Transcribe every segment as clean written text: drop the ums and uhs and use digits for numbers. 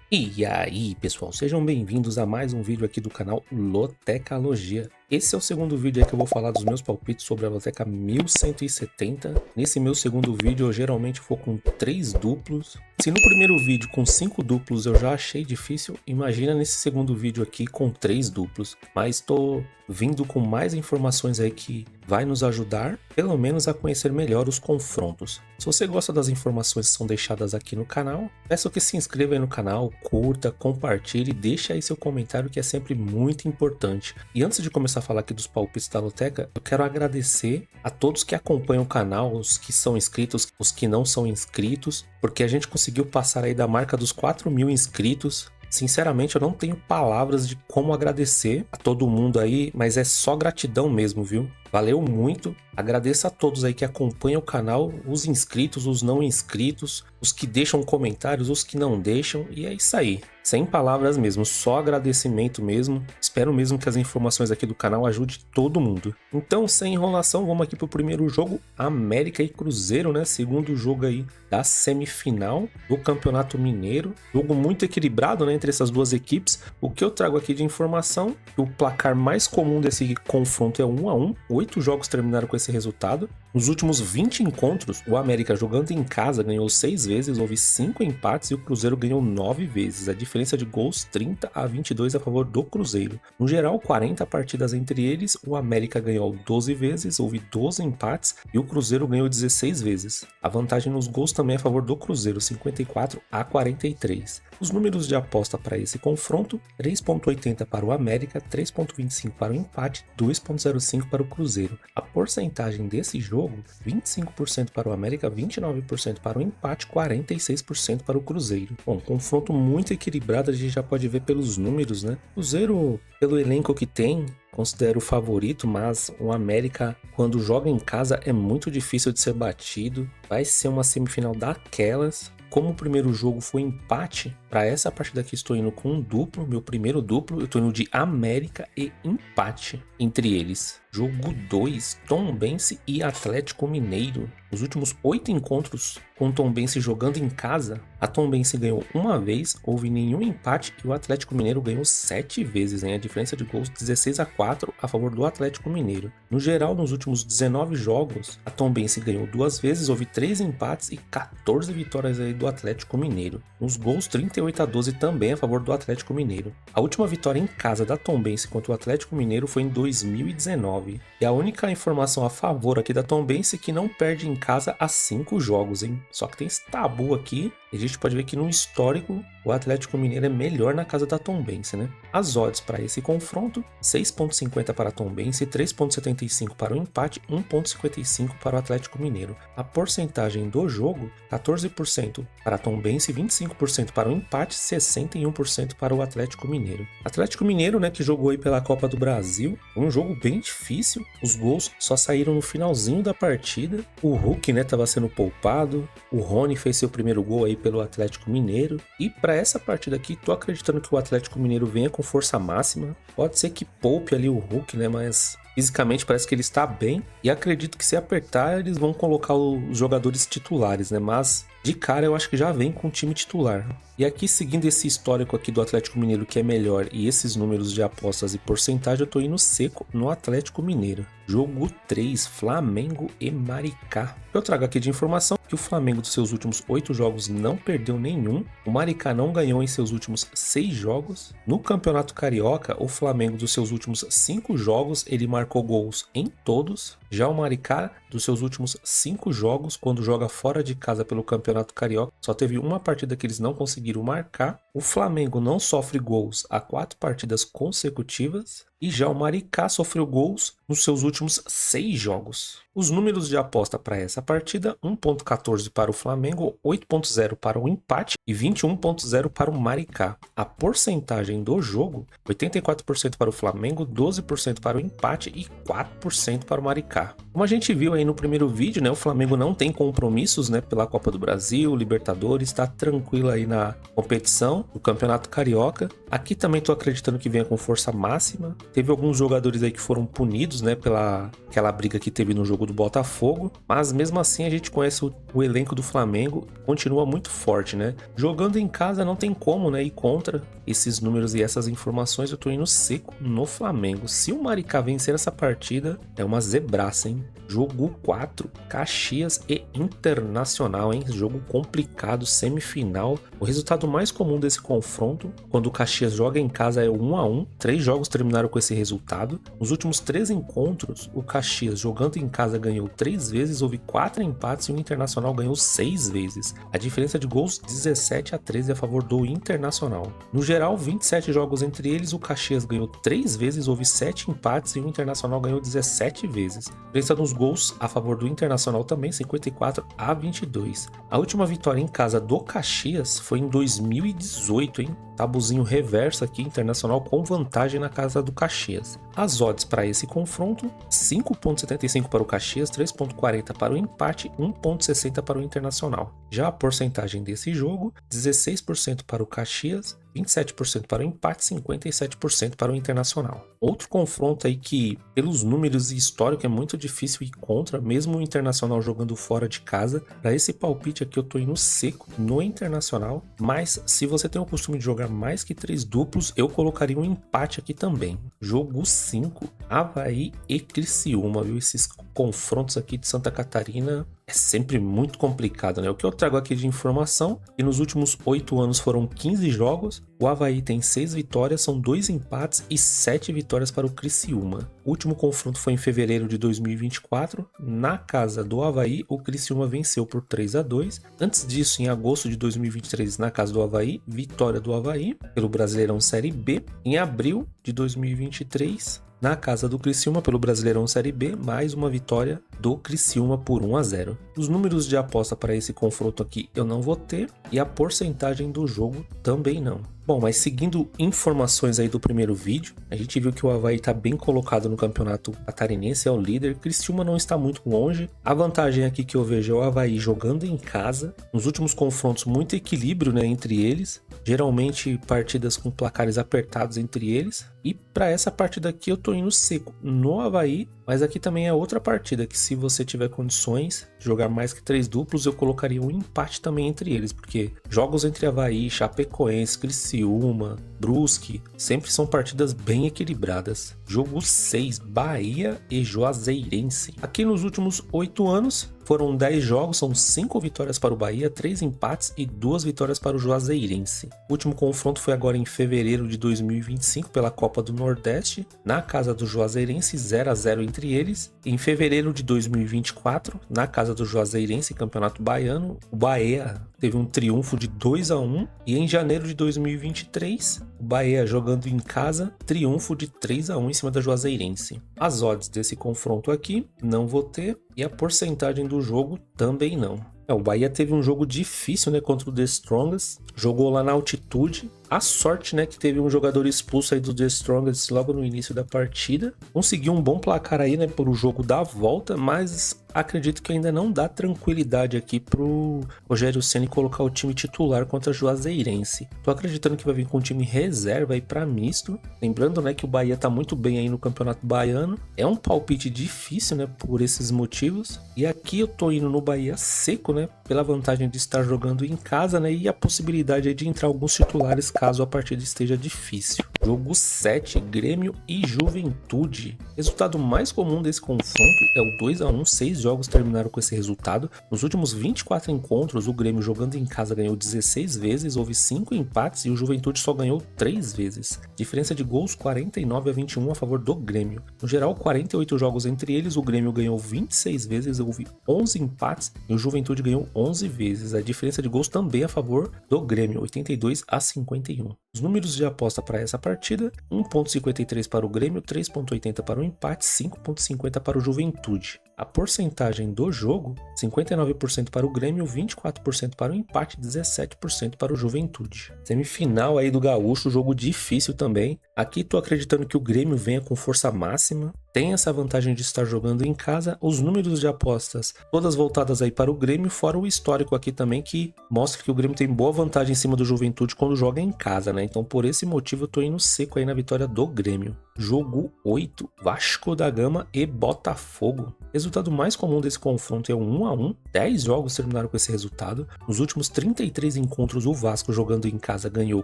E aí, pessoal, sejam bem-vindos a mais um vídeo aqui do canal Lotecalogia. Esse é o segundo vídeo aí que eu vou falar dos meus palpites sobre a Loteca 1170. Nesse meu segundo vídeo eu geralmente vou com 3 duplos. Se no primeiro vídeo com 5 duplos eu já achei difícil, imagina nesse segundo vídeo aqui com 3 duplos. Mas tô vindo com mais informações aí que vai nos ajudar, pelo menos a conhecer melhor os confrontos. Se você gosta das informações que são deixadas aqui no canal, peço que se inscreva aí no canal, curta, compartilhe e deixe aí seu comentário que é sempre muito importante. E antes de começar a falar aqui dos palpites da Loteca, eu quero agradecer a todos que acompanham o canal, os que são inscritos, os que não são inscritos, porque a gente conseguiu passar aí da marca dos 4.000 inscritos. Sinceramente, eu não tenho palavras de como agradecer a todo mundo aí, mas é só gratidão mesmo, viu? Valeu muito, agradeço a todos aí que acompanham o canal, os inscritos, os não inscritos, os que deixam comentários, os que não deixam, e é isso aí. Sem palavras mesmo, só agradecimento mesmo. Espero mesmo que as informações aqui do canal ajudem todo mundo. Então, sem enrolação, vamos aqui pro primeiro jogo, América e Cruzeiro, né? Segundo jogo aí da semifinal do Campeonato Mineiro. Jogo muito equilibrado, né, entre essas duas equipes. O que eu trago aqui de informação, o placar mais comum desse confronto é 1-1. 8 jogos terminaram com esse resultado. Nos últimos 20 encontros, o América jogando em casa ganhou 6 vezes, houve 5 empates e o Cruzeiro ganhou 9 vezes. A diferença de gols 30-22 a favor do Cruzeiro. No geral, 40 partidas entre eles, o América ganhou 12 vezes, houve 12 empates e o Cruzeiro ganhou 16 vezes. A vantagem nos gols também é a favor do Cruzeiro, 54-43. Os números de aposta para esse confronto, 3.80 para o América, 3.25 para o empate, 2.05 para o Cruzeiro. A porcentagem desse jogo, 25% para o América, 29% para o empate, 46% para o Cruzeiro. Bom, confronto muito equilibrado, a gente já pode ver pelos números, né? Cruzeiro, pelo elenco que tem, considero o favorito, mas o América, quando joga em casa, é muito difícil de ser batido. Vai ser uma semifinal daquelas. Como o primeiro jogo foi empate, para essa partida aqui estou indo com um duplo, meu primeiro duplo, eu estou indo de América e empate entre eles. Jogo 2, Tombense e Atlético Mineiro. Os últimos 8 encontros com Tombense jogando em casa, a Tombense ganhou uma vez, houve nenhum empate e o Atlético Mineiro ganhou 7 vezes, hein? A diferença de gols 16-4 a favor do Atlético Mineiro. No geral, nos últimos 19 jogos, a Tombense ganhou 2 vezes, houve 3 empates e 14 vitórias aí do Atlético Mineiro. Nos gols 38-12 também a favor do Atlético Mineiro. A última vitória em casa da Tombense contra o Atlético Mineiro foi em 2019. E a única informação a favor aqui da Tombense é que não perde em casa há 5 jogos, hein? Só que tem esse tabu aqui, e a gente pode ver que no histórico o Atlético Mineiro é melhor na casa da Tombense, né? As odds para esse confronto, 6.50 para a Tombense, 3.75 para o empate, 1.55 para o Atlético Mineiro. A porcentagem do jogo, 14% para a Tombense, 25% para o empate, 61% para o Atlético Mineiro. Atlético Mineiro, né, que jogou aí pela Copa do Brasil, um jogo bem difícil, os gols só saíram no finalzinho da partida, o Hulk, né, estava sendo poupado, o Rony fez seu primeiro gol aí pelo Atlético Mineiro, e para essa partida aqui, tô acreditando que o Atlético Mineiro venha com força máxima, pode ser que poupe ali o Hulk, né, mas fisicamente parece que ele está bem, e acredito que se apertar eles vão colocar os jogadores titulares, né, mas de cara eu acho que já vem com o time titular. E aqui, seguindo esse histórico aqui do Atlético Mineiro que é melhor e esses números de apostas e porcentagem, eu tô indo seco no Atlético Mineiro. Jogo 3, Flamengo e Maricá. Eu trago aqui de informação que o Flamengo dos seus últimos 8 jogos não perdeu nenhum, o Maricá não ganhou em seus últimos 6 jogos. No Campeonato Carioca, o Flamengo dos seus últimos 5 jogos, ele marcou gols em todos. Já o Maricá, dos seus últimos 5 jogos, quando joga fora de casa pelo Campeonato Carioca, só teve uma partida que eles não conseguiram marcar. O Flamengo não sofre gols há 4 partidas consecutivas. E já o Maricá sofreu gols nos seus últimos 6 jogos. Os números de aposta para essa partida, 1.14 para o Flamengo, 8.0 para o empate e 21.0 para o Maricá. A porcentagem do jogo, 84% para o Flamengo, 12% para o empate e 4% para o Maricá. cá. Como a gente viu aí no primeiro vídeo, né, o Flamengo não tem compromissos, né, pela Copa do Brasil, Libertadores, tá tranquilo aí na competição do Campeonato Carioca. Aqui também tô acreditando que venha com força máxima. Teve alguns jogadores aí que foram punidos, né, pela aquela briga que teve no jogo do Botafogo, mas mesmo assim a gente conhece o elenco do Flamengo, continua muito forte, né? Jogando em casa não tem como, né, ir contra esses números e essas informações. Eu tô indo seco no Flamengo. Se o Maricá vencer essa partida, é uma zebraça, hein? Jogo 4, Caxias e Internacional, hein? Jogo complicado, semifinal. O resultado mais comum desse confronto, quando o Caxias joga em casa, é o 1-1. 3 jogos terminaram com esse resultado. Nos últimos 3 encontros, o Caxias jogando em casa ganhou 3 vezes, houve 4 empates e o Internacional ganhou 6 vezes. A diferença de gols 17-13 a favor do Internacional. No geral, 27 jogos entre eles, o Caxias ganhou 3 vezes, houve 7 empates e o Internacional ganhou 17 vezes. A diferença nos gols a favor do Internacional também, 54-22. A última vitória em casa do Caxias foi em 2018, hein? Tabuzinho reverso aqui, Internacional com vantagem na casa do Caxias. As odds para esse confronto, 5,75 para o Caxias, 3,40 para o empate, 1,60 para o Internacional. Já a porcentagem desse jogo, 16% para o Caxias, 27% para o empate, 57% para o Internacional. Outro confronto aí que, pelos números e histórico, é muito difícil ir contra, mesmo o Internacional jogando fora de casa. Para esse palpite aqui eu tô indo seco no Internacional, mas se você tem o costume de jogar mais que 3 duplos, eu colocaria um empate aqui também. Jogo 5, Avaí e Criciúma, viu? Esses confrontos aqui de Santa Catarina é sempre muito complicado, né? O que eu trago aqui de informação, que nos últimos 8 anos foram 15 jogos, o Avaí tem 6 vitórias, são 2 empates e 7 vitórias para o Criciúma. O último confronto foi em fevereiro de 2024, na casa do Avaí, o Criciúma venceu por 3-2. Antes disso, em agosto de 2023, na casa do Avaí, vitória do Avaí pelo Brasileirão Série B. Em abril de 2023, na casa do Criciúma pelo Brasileirão Série B, mais uma vitória do Criciúma por 1-0. Os números de aposta para esse confronto aqui eu não vou ter e a porcentagem do jogo também não. Bom, mas seguindo informações aí do primeiro vídeo, a gente viu que o Avaí está bem colocado no campeonato catarinense, é o líder. Criciúma não está muito longe. A vantagem aqui que eu vejo é o Avaí jogando em casa. Nos últimos confrontos, muito equilíbrio, né, entre eles. Geralmente partidas com placares apertados entre eles. E para essa partida aqui eu tô indo seco no Avaí, mas aqui também é outra partida que, se você tiver condições de jogar mais que 3 duplos, eu colocaria um empate também entre eles, porque jogos entre Avaí, Chapecoense, Criciúma, Brusque, sempre são partidas bem equilibradas. Jogo 6, Bahia e Juazeirense. Aqui nos últimos 8 anos, foram 10 jogos, são 5 vitórias para o Bahia, 3 empates e 2 vitórias para o Juazeirense. O último confronto foi agora em fevereiro de 2025 pela Copa do Nordeste, na casa do Juazeirense, 0-0 entre eles. Em fevereiro de 2024, na casa do Juazeirense, Campeonato Baiano, o Bahia teve um triunfo de 2-1. E em janeiro de 2023, o Bahia jogando em casa, triunfo de 3-1 em cima da Juazeirense. As odds desse confronto aqui não vou ter e a porcentagem do jogo também não. O Bahia teve um jogo difícil, né, contra o The Strongest, jogou lá na altitude. A sorte, né, que teve um jogador expulso aí do The Strongest logo no início da partida. Conseguiu um bom placar aí, né, por o jogo da volta, mas acredito que ainda não dá tranquilidade aqui pro Rogério Ceni colocar o time titular contra a Juazeirense. Tô acreditando que vai vir com um time reserva aí pra misto. Lembrando, né, que o Bahia tá muito bem aí no Campeonato Baiano. É um palpite difícil, né, por esses motivos. E aqui eu tô indo no Bahia seco, né, pela vantagem de estar jogando em casa, né, e a possibilidade aí de entrar alguns titulares caso a partida esteja difícil. Jogo 7, Grêmio e Juventude. Resultado mais comum desse confronto é o 2-1, 6 jogos terminaram com esse resultado. Nos últimos 24 encontros, o Grêmio jogando em casa ganhou 16 vezes, houve 5 empates e o Juventude só ganhou 3 vezes. Diferença de gols 49-21 a favor do Grêmio. No geral, 48 jogos entre eles, o Grêmio ganhou 26 vezes, houve 11 empates e o Juventude ganhou 11 vezes. A diferença de gols também a favor do Grêmio, 82-51. Os números de aposta para essa partida, 1,53 para o Grêmio, 3,80 para o empate, 5,50 para o Juventude. A porcentagem do jogo, 59% para o Grêmio, 24% para o empate, 17% para o Juventude. Semifinal aí do Gaúcho, jogo difícil também. Aqui tô acreditando que o Grêmio venha com força máxima. Tem essa vantagem de estar jogando em casa. Os números de apostas, todas voltadas aí para o Grêmio, fora o histórico aqui também, que mostra que o Grêmio tem boa vantagem em cima do Juventude quando joga em casa, né? Então por esse motivo eu tô indo seco aí na vitória do Grêmio. Jogo 8, Vasco da Gama e Botafogo. Resultado mais comum desse confronto é o 1-1. 10 jogos terminaram com esse resultado. Nos últimos 33 encontros, o Vasco jogando em casa ganhou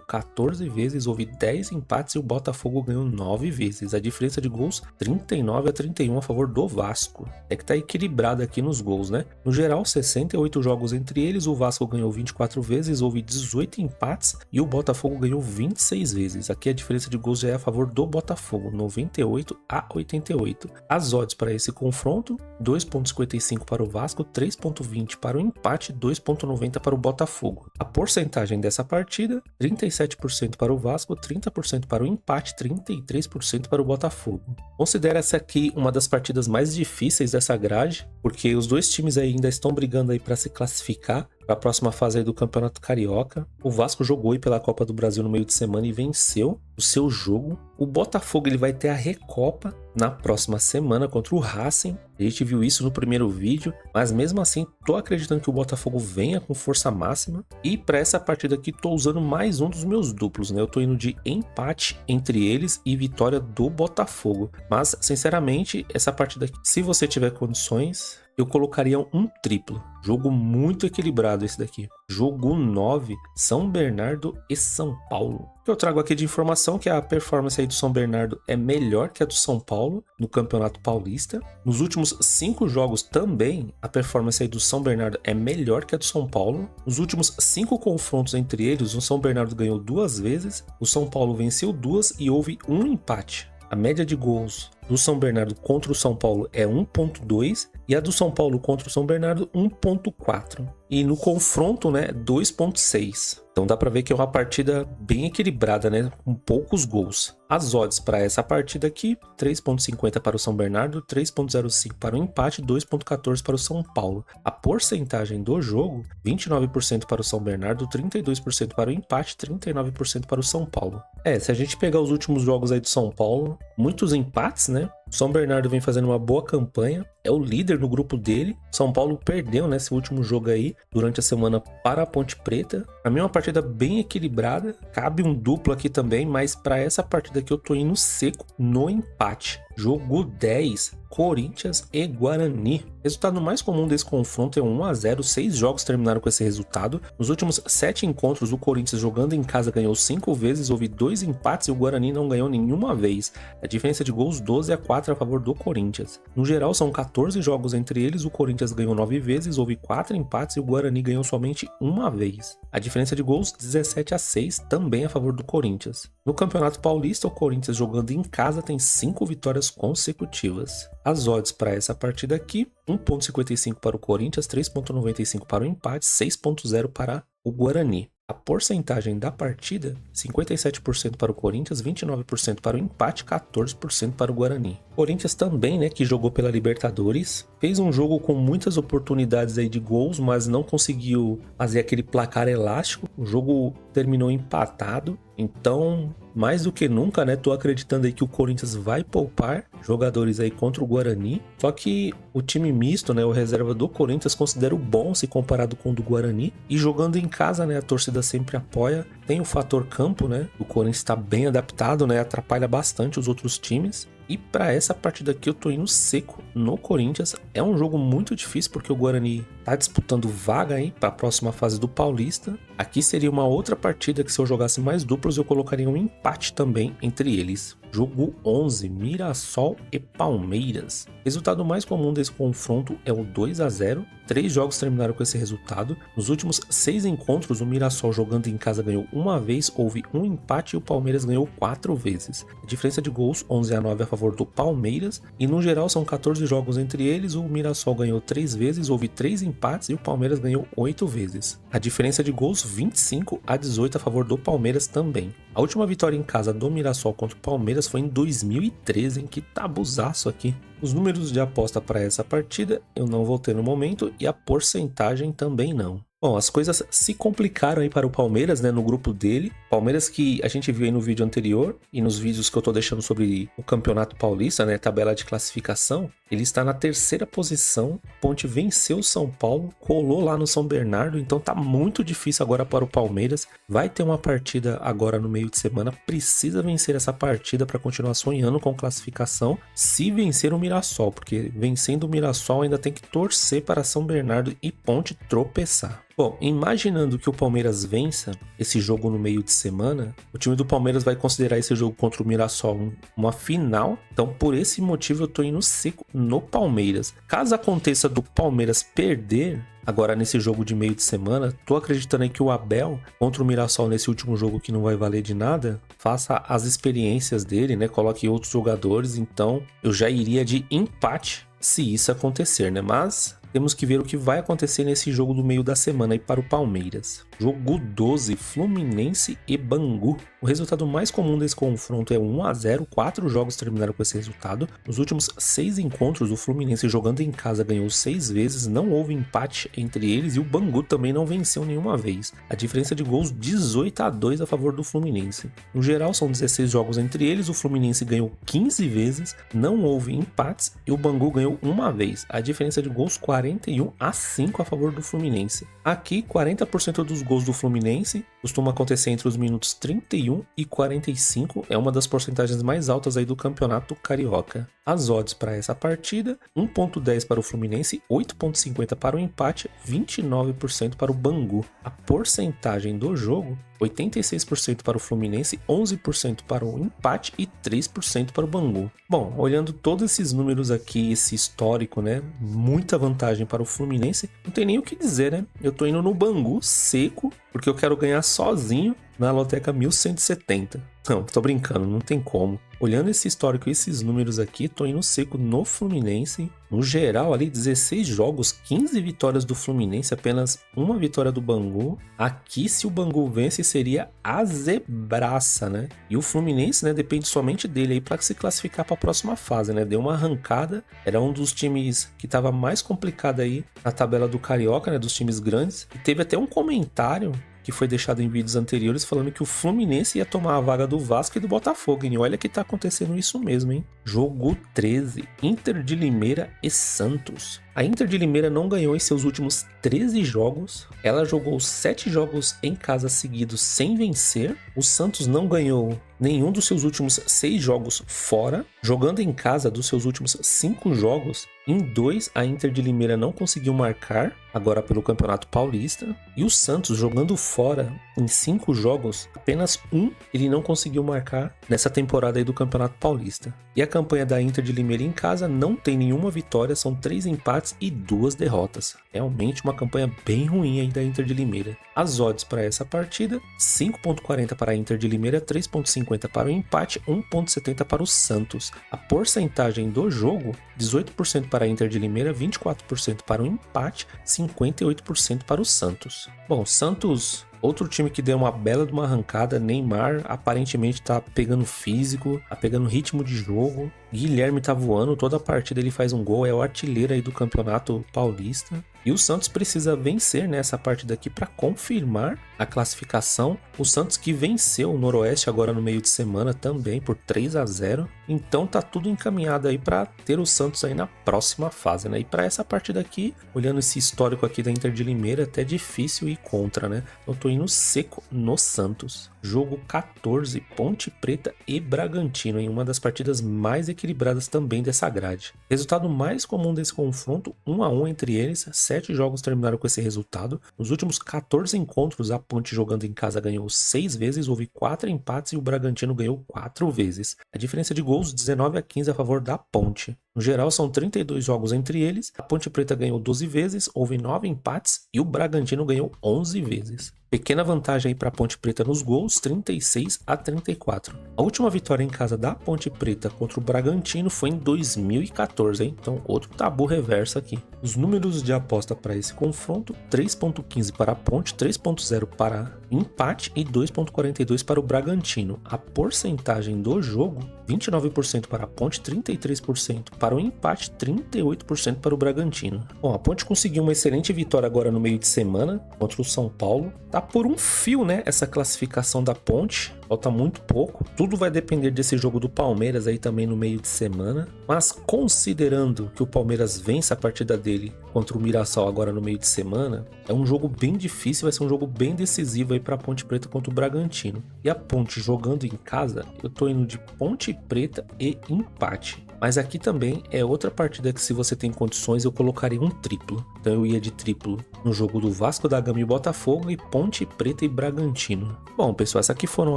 14 vezes, houve 10 empates e o Botafogo ganhou 9 vezes. A diferença de gols, 39-31 a favor do Vasco. É que tá equilibrado aqui nos gols, né? No geral, 68 jogos entre eles, o Vasco ganhou 24 vezes, houve 18 empates e o Botafogo ganhou 26 vezes. Aqui a diferença de gols já é a favor do Botafogo, 98-88. As odds para esse confronto, 2,55 para o Vasco, 3,20 para o empate, 2,90 para o Botafogo. A porcentagem dessa partida, 37% para o Vasco, 30% para o empate, 33% para o Botafogo. Considero essa aqui uma das partidas mais difíceis dessa grade, porque os dois times ainda estão brigando aí para se classificar para a próxima fase aí do Campeonato Carioca. O Vasco jogou aí pela Copa do Brasil no meio de semana e venceu o seu jogo. O Botafogo ele vai ter a Recopa na próxima semana contra o Racing. A gente viu isso no primeiro vídeo, mas mesmo assim tô acreditando que o Botafogo venha com força máxima. E para essa partida aqui tô usando mais um dos meus duplos, né? Eu tô indo de empate entre eles e vitória do Botafogo. Mas sinceramente, essa partida aqui, se você tiver condições, eu colocaria um triplo. Jogo muito equilibrado esse daqui. Jogo 9, São Bernardo e São Paulo. O que eu trago aqui de informação que a performance aí do São Bernardo é melhor que a do São Paulo no Campeonato Paulista. Nos últimos 5 jogos também, a performance aí do São Bernardo é melhor que a do São Paulo. Nos últimos 5 confrontos entre eles, o São Bernardo ganhou 2 vezes, o São Paulo venceu 2 e houve um empate. A média de gols do São Bernardo contra o São Paulo é 1,2 e a do São Paulo contra o São Bernardo 1,4. E no confronto, né, 2,6. Então dá pra ver que é uma partida bem equilibrada, né, com poucos gols. As odds para essa partida aqui, 3,50 para o São Bernardo, 3,05 para o empate, 2,14 para o São Paulo. A porcentagem do jogo, 29% para o São Bernardo, 32% para o empate, 39% para o São Paulo. Se a gente pegar os últimos jogos aí do São Paulo, muitos empates, né? O São Bernardo vem fazendo uma boa campanha, é o líder no grupo dele. São Paulo perdeu nesse último jogo aí, durante a semana, para a Ponte Preta. Pra mim é uma partida bem equilibrada, cabe um duplo aqui também, mas para essa partida aqui eu tô indo seco no empate. Jogo 10, Corinthians e Guarani. Resultado mais comum desse confronto é 1-0, 6 jogos terminaram com esse resultado. Nos últimos 7 encontros, o Corinthians jogando em casa ganhou 5 vezes, houve 2 empates e o Guarani não ganhou nenhuma vez. A diferença de gols 12-4 a favor do Corinthians. No geral, são 14 jogos entre eles, o Corinthians ganhou 9 vezes, houve 4 empates e o Guarani ganhou somente uma vez. A diferença de gols 17-6 também a favor do Corinthians. No Campeonato Paulista, o Corinthians jogando em casa tem 5 vitórias consecutivas. As odds para essa partida aqui, 1,55 para o Corinthians, 3,95 para o empate, 6,0 para o Guarani. A porcentagem da partida, 57% para o Corinthians, 29% para o empate, 14% para o Guarani. Corinthians também, né, que jogou pela Libertadores, fez um jogo com muitas oportunidades aí de gols, mas não conseguiu fazer aquele placar elástico. O jogo terminou empatado, então, mais do que nunca, né, tô acreditando aí que o Corinthians vai poupar jogadores aí contra o Guarani. Só que o time misto, né, o reserva do Corinthians, considero bom se comparado com o do Guarani. E jogando em casa, né, a torcida sempre apoia. Tem o fator campo, né, o Corinthians está bem adaptado, né, atrapalha bastante os outros times. E para essa partida aqui eu tô indo seco no Corinthians. É um jogo muito difícil porque o Guarani tá disputando vaga aí para a próxima fase do Paulista. Aqui seria uma outra partida que, se eu jogasse mais duplos, eu colocaria um empate também entre eles. Jogo 11, Mirassol e Palmeiras. Resultado mais comum desse confronto é o 2-0. 3 jogos terminaram com esse resultado. Nos últimos 6 encontros, o Mirassol jogando em casa ganhou uma vez, houve um empate e o Palmeiras ganhou 4 vezes. A diferença de gols 11-9 a favor do Palmeiras. E no geral são 14 jogos entre eles, o Mirassol ganhou 3 vezes, houve 3 empates empates e o Palmeiras ganhou 8 vezes. A diferença de gols 25-18 a favor do Palmeiras também. A última vitória em casa do Mirassol contra o Palmeiras foi em 2013, hein? Que tabuzaço aqui. Os números de aposta para essa partida eu não vou ter no momento e a porcentagem também não. Bom, as coisas se complicaram aí para o Palmeiras, né, no grupo dele. Palmeiras que a gente viu aí no vídeo anterior e nos vídeos que eu tô deixando sobre o Campeonato Paulista, né, tabela de classificação. Ele está na terceira posição, Ponte venceu o São Paulo, colou lá no São Bernardo, então tá muito difícil agora para o Palmeiras. Vai ter uma partida agora no meio de semana, precisa vencer essa partida para continuar sonhando com classificação, se vencer o Mirassol, porque vencendo o Mirassol ainda tem que torcer para São Bernardo e Ponte tropeçar. Bom, imaginando que o Palmeiras vença esse jogo no meio de semana, o time do Palmeiras vai considerar esse jogo contra o Mirassol uma final. Então, por esse motivo, eu tô indo seco no Palmeiras. Caso aconteça do Palmeiras perder agora nesse jogo de meio de semana, tô acreditando aí que o Abel, contra o Mirassol nesse último jogo que não vai valer de nada, faça as experiências dele, né? Coloque outros jogadores. Então, eu já iria de empate se isso acontecer, né? Mas temos que ver o que vai acontecer nesse jogo do meio da semana aí para o Palmeiras. Jogo 12, Fluminense e Bangu. O resultado mais comum desse confronto é 1-0, 4 jogos terminaram com esse resultado. Nos últimos 6 encontros, o Fluminense jogando em casa ganhou 6 vezes, não houve empate entre eles e o Bangu também não venceu nenhuma vez. A diferença de gols 18-2 a favor do Fluminense. No geral, são 16 jogos entre eles, o Fluminense ganhou 15 vezes, não houve empates e o Bangu ganhou uma vez. A diferença de gols 41-5 a favor do Fluminense. Aqui, 40% dos gols do Fluminense costuma acontecer entre os minutos 31 e 45, é uma das porcentagens mais altas aí do campeonato carioca. As odds para essa partida, 1.10 para o Fluminense, 8.50 para o empate, 29% para o Bangu. A porcentagem do jogo, 86% para o Fluminense, 11% para o empate e 3% para o Bangu. Bom, olhando todos esses números aqui, esse histórico, né? Muita vantagem para o Fluminense. Não tem nem o que dizer, né? Eu tô indo no Bangu seco, porque eu quero ganhar sozinho na loteca 1170. Não, tô brincando, não tem como. Olhando esse histórico e esses números aqui, tô indo seco no Fluminense. No geral, ali 16 jogos, 15 vitórias do Fluminense, apenas uma vitória do Bangu. Aqui, se o Bangu vence, seria a zebraça, né? E o Fluminense, né, depende somente dele aí para se classificar para a próxima fase, né? Deu uma arrancada, era um dos times que estava mais complicado aí na tabela do Carioca, né, dos times grandes. E teve até um comentário que foi deixado em vídeos anteriores falando que o Fluminense ia tomar a vaga do Vasco e do Botafogo, e olha que tá acontecendo isso mesmo, hein? Jogo 13, Inter de Limeira e Santos. A Inter de Limeira não ganhou em seus últimos 13 jogos, ela jogou 7 jogos em casa seguidos sem vencer, o Santos não ganhou nenhum dos seus últimos 6 jogos fora, jogando em casa dos seus últimos 5 jogos, em 2 a Inter de Limeira não conseguiu marcar, agora pelo Campeonato Paulista, e o Santos jogando fora em 5 jogos, apenas um ele não conseguiu marcar nessa temporada aí do Campeonato Paulista. E a campanha da Inter de Limeira em casa não tem nenhuma vitória, são 3 empates e 2 derrotas. Realmente uma campanha bem ruim aí da Inter de Limeira. As odds para essa partida, 5.40 para a Inter de Limeira, 3.50 para o empate, 1.70 para o Santos. A porcentagem do jogo, 18% para a Inter de Limeira, 24% para o empate, 58% para o Santos. Bom, Santos, outro time que deu uma bela de uma arrancada. Neymar aparentemente tá pegando físico, tá pegando ritmo de jogo. Guilherme tá voando, toda a partida ele faz um gol, é o artilheiro aí do Campeonato Paulista. E o Santos precisa vencer nessa partida aqui para confirmar a classificação. O Santos que venceu o Noroeste agora no meio de semana também por 3-0. Então tá tudo encaminhado aí para ter o Santos aí na próxima fase, né? E para essa partida aqui, olhando esse histórico aqui da Inter de Limeira, é até difícil ir contra, né? Eu tô indo seco no Santos. Jogo 14, Ponte Preta e Bragantino, em uma das partidas mais equilibradas também dessa grade. Resultado mais comum desse confronto, 1-1 entre eles, 7 jogos terminaram com esse resultado. Nos últimos 14 encontros, a Ponte jogando em casa ganhou 6 vezes, houve 4 empates e o Bragantino ganhou 4 vezes. A diferença de gols 19-15 a favor da Ponte. No geral, são 32 jogos entre eles. A Ponte Preta ganhou 12 vezes, houve 9 empates e o Bragantino ganhou 11 vezes. Pequena vantagem aí para a Ponte Preta nos gols, 36-34. A última vitória em casa da Ponte Preta contra o Bragantino foi em 2014, hein? Então outro tabu reverso aqui. Os números de aposta para esse confronto, 3.15 para a Ponte, 3.0 para empate e 2.42 para o Bragantino. A porcentagem do jogo, 29% para a Ponte, 33% para o empate, 38% para o Bragantino. Bom, a Ponte conseguiu uma excelente vitória agora no meio de semana contra o São Paulo. Tá por um fio, né, essa classificação da Ponte. Falta muito pouco. Tudo vai depender desse jogo do Palmeiras aí também no meio de semana. Mas considerando que o Palmeiras vence a partida dele contra o Mirassol agora no meio de semana, é um jogo bem difícil, vai ser um jogo bem decisivo aí pra Ponte Preta contra o Bragantino. E a Ponte jogando em casa, eu tô indo de Ponte Preta e empate. Mas aqui também é outra partida que, se você tem condições, eu colocaria um triplo. Então eu ia de triplo no jogo do Vasco da Gama e Botafogo e Ponte Preta e Bragantino. Bom, pessoal, essas aqui foram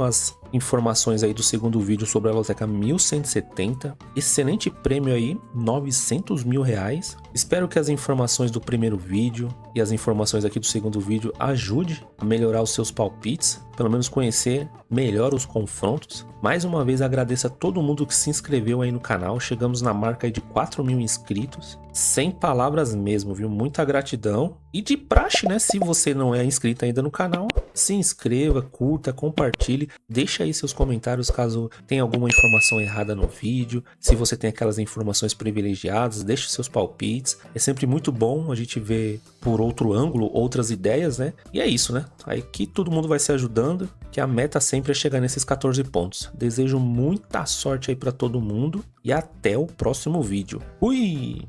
as informações aí do segundo vídeo sobre a Loteca 1170. Excelente prêmio aí, R$900 mil. Espero que as informações do primeiro vídeo e as informações aqui do segundo vídeo ajude a melhorar os seus palpites, pelo menos conhecer melhor os confrontos. Mais uma vez agradeço a todo mundo que se inscreveu aí no canal. Chegamos na marca aí de 4.000 inscritos. Sem palavras mesmo, viu? Muita gratidão. E de praxe, né? Se você não é inscrito ainda no canal, se inscreva, curta, compartilhe. Deixa aí seus comentários caso tenha alguma informação errada no vídeo. Se você tem aquelas informações privilegiadas, deixe seus palpites. É sempre muito bom a gente ver por outro ângulo, outras ideias, né? E é isso, né? Aí que todo mundo vai se ajudando, que a meta sempre é chegar nesses 14 pontos. Desejo muita sorte aí para todo mundo e até o próximo vídeo. Fui!